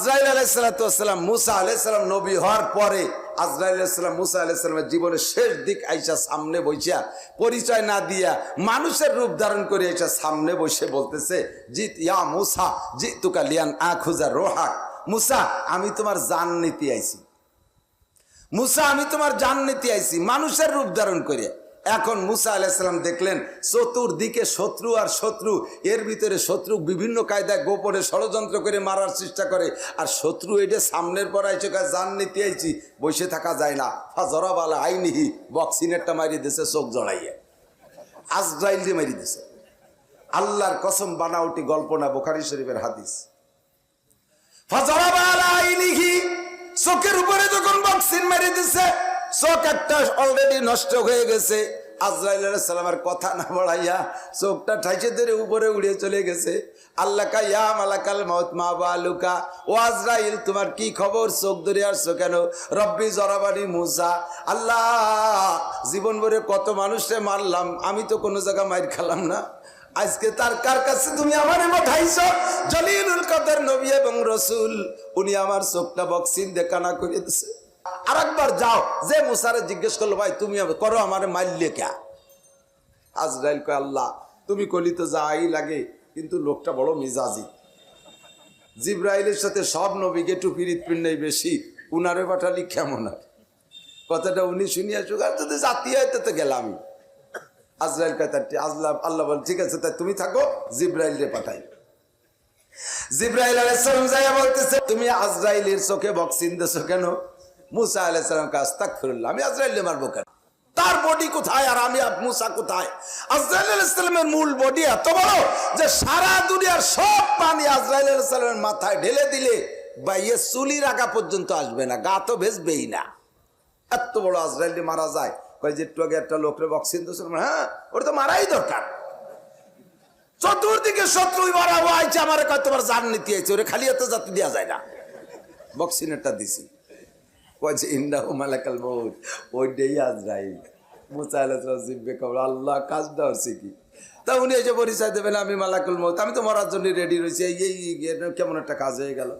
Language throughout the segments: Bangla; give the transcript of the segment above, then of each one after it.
আজরাইল আলাইহিস সালাম মুসা আলাইহিস সালাম নবী হওয়ার পরে আজরাইল আলাইহিস সালাম মুসা আলাইহিস সালামের জীবনের শেষ দিক আইসা সামনে বসিয়া পরিচয় না দিয়া মানুষের রূপ ধারণ করে আইসা সামনে বসে বলতেছে, জিত ইয়া মুসা জিতুকা লিয়ান আখুজা রোহাক। মুসা আমি তোমার জান নিতে আইছি, মুসা আমি তোমার জান নিতে আইছি, মানুষের রূপ ধারণ করে। এখন মুসা আলাইহিস সালাম দেখলেন চতুর্দিকে শত্রু আর শত্রু, এর ভিতরে শত্রু বিভিন্ন কায়দায় গোপনে ষড়যন্ত্র করে মারার চেষ্টা করে, আর শত্রু এটা সামনের পর আইছে জান নিতে আইছি, বসে থাকা যায় না। ফাজরাব আলা আইনিহি, বক্সিনেরটা মারি দিছে চোখ জড়াইয়া, আজরাইল দিয়ে মারি দিছে। আল্লাহর কসম বানাউটি গল্প না, বুখারী শরীফের হাদিস। ফাজরাব আলা আইনিহি, চোখের উপরে যখন বক্সিন মারি দিছে, চোখ একটা অলরেডি নষ্ট হয়ে গেছে। আজরাইল আলাইহিস সালামের কথা না বাড়াইয়া চোখটা ঠাইছে ধরে উপরে উড়ে চলে গেছে। আল্লাহ কা ইয়া মালাকাল মাউত মা বালুকা, ও আজরাইল তোমার কি খবর, চোখ ধরে আসছো কেন? রব্বি জরাবানি মুসা, আল্লাহ জীবন ভরে কত মানুষে মারলাম, আমি তো কোনো জায়গা মাইর খেলাম না, আজকে তার কার কাছে তুমি আমারে পাঠাইছো? জলিলুল কদর নবী এবং রাসূল, উনি আমার চোখটা বক্সিন দিয়ে কানা করে দিছে। আরেকবার যাও, যে মুসারে জিজ্ঞেস করলো ভাই তুমি করো আমারে মারলে কে? আজরাইল কয় আল্লাহ তুমি কলি তো যাই লাগে, কিন্তু লোকটা বড় মিজাজি, জিব্রাইলের সাথে সব নবীকে একটু পিরিত পিন্নাই বেশি, উনারে পাঠালি কেমন হয়? কথাটা উনি শুনিয়া সুগার যদি জাতি হইতে তো গেলাম। আজরাইল কয় আল্লাহ বল ঠিক আছে, তাই তুমি থাকো, জিব্রাইল রে পাঠাই। জিব্রাইল আলাইহিস সালাম যাইয়া বলতেছে তুমি আজরাইলের চোখে বক্সিন দেছো কেন? মুসা আলাইহিস সালাম কে আস্তাগফিরুল্লাহ, আমি আজরাইলকে মারবো কেন? তার বডি কোথায় আর আমি মুসা কোথায়? আজরাইল আলাইহিস সালামের মূল বডি এত বড় যে সারা দুনিয়ার সব পানি আজরাইল আলাইহিস সালামের মাথায় ঢেলে দিলে বাইয়ে চুলির আগা পর্যন্ত আসবে না, গা তো ভেজবেই না। এত বড় আজরাইলকে মারা যায়। কয় যে একটু আগে একটা লোকের বক্সিন দিয়েছিল, হ্যাঁ ওটা তো মারাই দরকার। চতুর্দিকে শত্রুই মারাবো আইছে, আমার কয় তোমার জান নিতে আইছে, ওরে খালি এত জাতি দেওয়া যায় না, বক্সিনেরটা দিছি। কয় যে ইন্নাহু মালাকাল মউত, ওইটাই আজরাইল। মুসা আলাইহিস সালাম জিব্বে কবর, আল্লাহ কাজটা হচ্ছে কি? তা উনি এসে পরিচয় দেবেন আমি মালাকুল মউত, আমি তো মরার জন্য রেডি রয়েছি, এই কেমন একটা কাজ হয়ে গেল।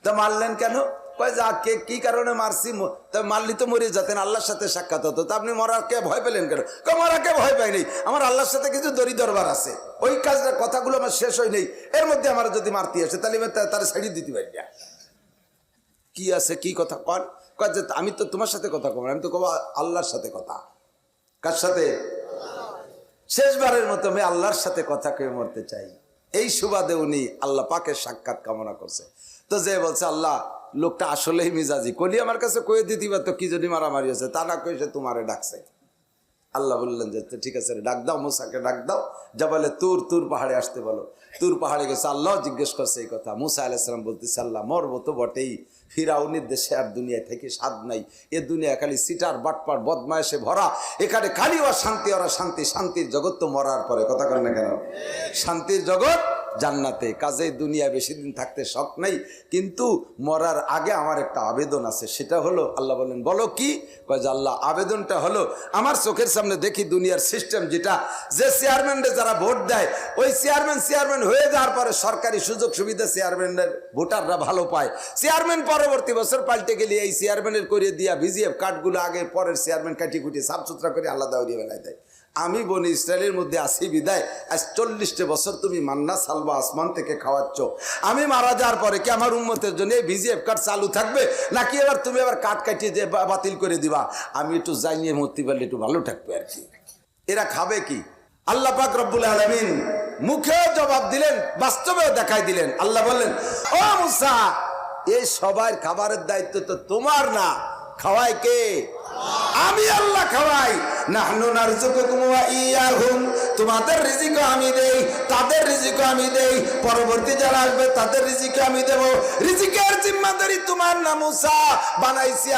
তা মারলেন কেন? কয় যা কে কি কারণে মারছি, তা মারলি তো মরে যেতেন, আল্লাহর সাথে সাক্ষাৎ হতো, তা আপনি মরাকে ভয় পেলেন কেন? মরাকে ভয় পাই নেই, আমার আল্লাহর সাথে কিছু দড়ি দরবার আছে, ওই কাজটা কথাগুলো আমার শেষ হয় নেই, এর মধ্যে আমার যদি মারতে আসে তাহলে তারা ছেড়ে দিতে পারি না। কি আছে কি কথা কন? কয় যে আমি তো তোমার সাথে কথা কব, আমি তো কব আল্লাহর সাথে কথা। কার সাথে? শেষবারের মতো আমি আল্লাহর সাথে কথা কয়ে মরতে চাই। এই সুবাদে উনি আল্লাহ পাকের সাক্ষাৎ কামনা করছে। তো যে বলছে আল্লাহ লোকটা আসলেই মিজাজি, কলি আমার কাছে কয়ে দিতে পারতো কি যদি মারামারি আছে, তা না কয়ে সে তোমারে ডাকছে। আল্লাহ বললেন যে ঠিক আছে ডাক দাও, মুসাকে ডাক দাও, যা বলে তুর পাহাড়ে আসতে বলো। তুর পাহাড়ে গেছে, আল্লাহ জিজ্ঞেস করছে এই কথা। মুসা আলাইহিস সালাম বলতেছে আল্লাহ মরবো তো বটেই, ফিরাউনের দেশে আর দুনিয়া থেকে স্বাদ নাই, এ দুনিয়া খালি সিটার বাটপার বদমায়েশে ভরা, এখানে খালি ওরা শান্তি, ওরা শান্তি, শান্তির জগৎ তো মরার পরে, কথা কন না কেন? শান্তির জগৎ জান্নাতে, কাজে দুনিয়া বেশি দিন থাকতে শখ নাই, কিন্তু মরার আগে আমার একটা আবেদন আছে, সেটা হলো, আল্লাহ বলেন বলো কি? কয় যে আল্লাহ আবেদনটা হলো আমার চোখের সামনে দেখি দুনিয়ার সিস্টেম যেটা, যে চেয়ারম্যানদের যারা ভোট দেয় ওই চেয়ারম্যান হয়ে যাওয়ার পরে সরকারি সুযোগ সুবিধা চেয়ারম্যানের ভোটাররা ভালো পায়, চেয়ারম্যান পরবর্তী বছর পাল্টে গেলে এই চেয়ারম্যানের করে দিয়া ভিজিএফ কার্ডগুলো আগে পরের চেয়ারম্যান কাটি কুটি সাফ সুতরা করে আলাদা উড়িয়ে বেলায় দেয়। আমি বনি ইসরায়েলের মধ্যে আসি বিদায় আজ 40টা বছর তুমি মান্না সালবা আসমান থেকে খাওয়াচ্ছ, আমি মারা যাওয়ার পরে কি আমার উম্মতের জন্য ভিজিএফ কার্ড চালু থাকবে, নাকি এবার তুমি আবার কার্ড কাটিয়ে যে বাতিল করে দিবা? আমি একটু জানিয়ে মরতে পারলে একটু ভালো থাকবে আর কি। এরা খাবে কি? আল্লাহ পাক রব্বুল আলামিন মুখে জবাব দিলেন, বাস্তবেও দেখাই দিলেন। আল্লাহ বললেন ও মুসা, এই সবার খাবারের দায়িত্ব তো তোমার না, খাওয়াই কে? আমি আল্লাহ খাওয়াই। নাহনু নারযুকুকুম ওয়া ইয়াহুম, তোমাদের রিজিকও আমি দেই, তাদের রিজিকও আমি দেই, পরবর্তী যারা আসবে তাদের রিজিকও আমি দেব। রিজিকের জিম্মাদারি তোমার না মুসা, বানাইছি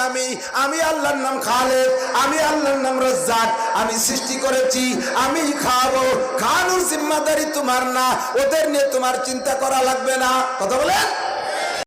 আমি আল্লাহর নাম খালেক, আমি আল্লাহর নাম রাজ্জাক, আমি সৃষ্টি করেছি, আমি খাওয়াবো, খাওয়ানোর জিম্মাদারি তোমার না, ওদের নিয়ে তোমার চিন্তা করা লাগবে না। কথা বলেন